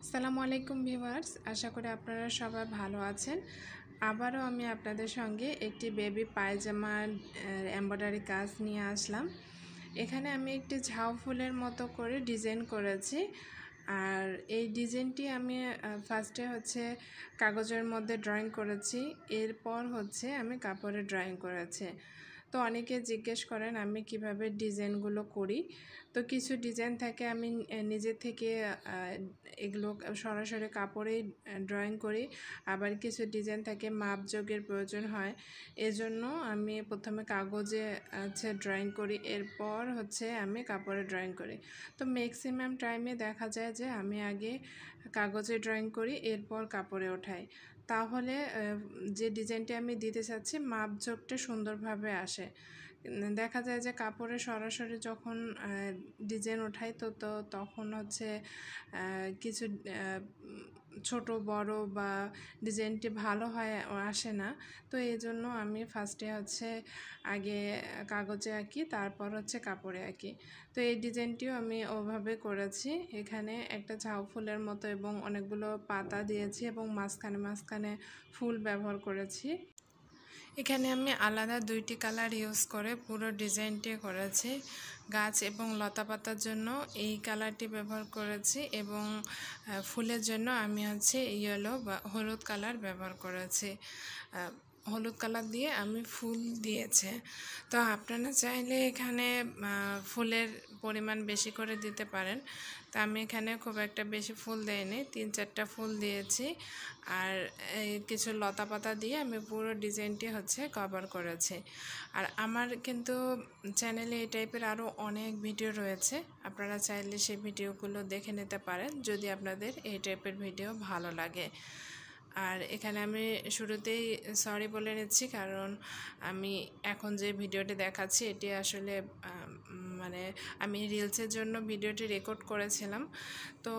আসসালামু আলাইকুম ভিউয়ার্স, আশা করি আপনারা সবাই ভালো আছেন। আবারও আমি আপনাদের সঙ্গে একটি বেবি পায়জামার এমব্রয়ডারি কাজ নিয়ে আসলাম। এখানে আমি একটি ঝাউ ফুলের মতো করে ডিজাইন করেছি। আর এই ডিজাইনটি আমি ফার্স্টে কাগজের মধ্যে ড্রয়িং করেছি, এরপর আমি কাপড়ে ড্রয়িং করেছি। তো অনেকে জিজ্ঞেস করেন আমি কিভাবে ডিজাইনগুলো করি। তো কিছু ডিজাইন থাকে আমি নিজে থেকে এগুলো সরাসরি কাপড়েই ড্রয়িং করি, আবার কিছু ডিজাইন থাকে মাপযোগের প্রয়োজন হয়, এজন্য আমি প্রথমে কাগজে ড্রয়িং করি, এরপর আমি কাপড়ে ড্রয়িং করি। তো ম্যাক্সিমাম টাইমে দেখা যায় যে আমি আগে কাগজে ড্রয়িং করি, এরপর কাপড়ে ওঠাই। তাহলে যে ডিজাইনটি আমি দিতে চাচ্ছি মাপযোগটা সুন্দরভাবে আসে। দেখা যায় যে কাপড়ে সরাসরি যখন ডিজাইন ওঠাই তো তখন কিছু ছোট বড় বা ডিজাইনটি ভালো হয় আসে না। তো এই জন্য আমি ফার্স্টে আগে কাগজে আঁকি, তারপর কাপড়ে আঁকি। তো এই ডিজাইনটিও আমি ওভাবে করেছি। এখানে একটা ঝাউ ফুলের মতো এবং অনেকগুলো পাতা দিয়েছি এবং মাঝখানে ফুল ব্যবহার করেছি। এখানে আমি আলাদা দুইটি কালার ইউজ করে পুরো ডিজাইনটি করেছি। গাছ এবং লতা পাতার জন্য এই কালারটি ব্যবহার করেছি এবং ফুলের জন্য আমি ইয়েলো বা হলুদ কালার ব্যবহার করেছি। হলুদ কালার দিয়ে আমি ফুল দিয়েছে। তো আপনারা চাইলে এখানে ফুলের পরিমাণ বেশি করে দিতে পারেন। তো আমি এখানে খুব একটা বেশি ফুল দেইনি, 3-4টা ফুল দিয়েছি। আর কিছু লতা পাতা দিয়ে আমি পুরো ডিজাইনটি কভার করেছি। আর আমার কিন্তু চ্যানেলে এই টাইপের আরও অনেক ভিডিও রয়েছে, আপনারা চাইলে সেই ভিডিওগুলো দেখে নিতে পারেন যদি আপনাদের এই টাইপের ভিডিও ভালো লাগে। আর এখানে আমি শুরুতেই সরি বলে নিচ্ছি, কারণ আমি এখন যে ভিডিওটি দেখাচ্ছি এটি আসলে আমি রিলসের জন্য ভিডিওটি রেকর্ড করেছিলাম। তো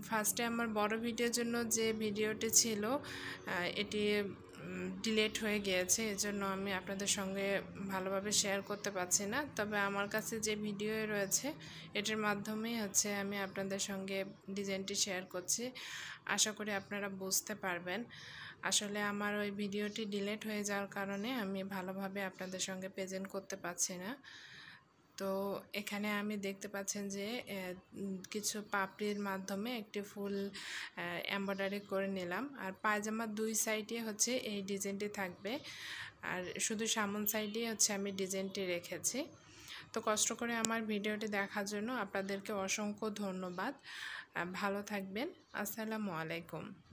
ফার্স্টে আমার বড় ভিডিওর জন্য যে ভিডিওটি ছিল এটি ডিলিট হয়ে গিয়েছে, এজন্য আমি আপনাদের সঙ্গে ভালোভাবে শেয়ার করতে পারছি না। তবে আমার কাছে যে ভিডিও রয়েছে এটির মাধ্যমেই আমি আপনাদের সঙ্গে ডিজাইনটি শেয়ার করছি। আশা করি আপনারা বুঝতে পারবেন। আসলে আমার ওই ভিডিওটি ডিলিট হয়ে যাওয়ার কারণে আমি ভালোভাবে আপনাদের সঙ্গে প্রেজেন্ট করতে পারছি না। তো এখানে আমি দেখতে পাচ্ছেন যে কিছু পাপড়ির মাধ্যমে একটি ফুল এমব্রয়ডারি করে নিলাম। আর পায়জামার দুই সাইডে এই ডিজাইনটি থাকবে, আর শুধু সামন সাইডে আমি ডিজাইনটি রেখেছি। তো কষ্ট করে আমার ভিডিওটি দেখার জন্য আপনাদেরকে অসংখ্য ধন্যবাদ। ভালো থাকবেন। আসসালামু আলাইকুম।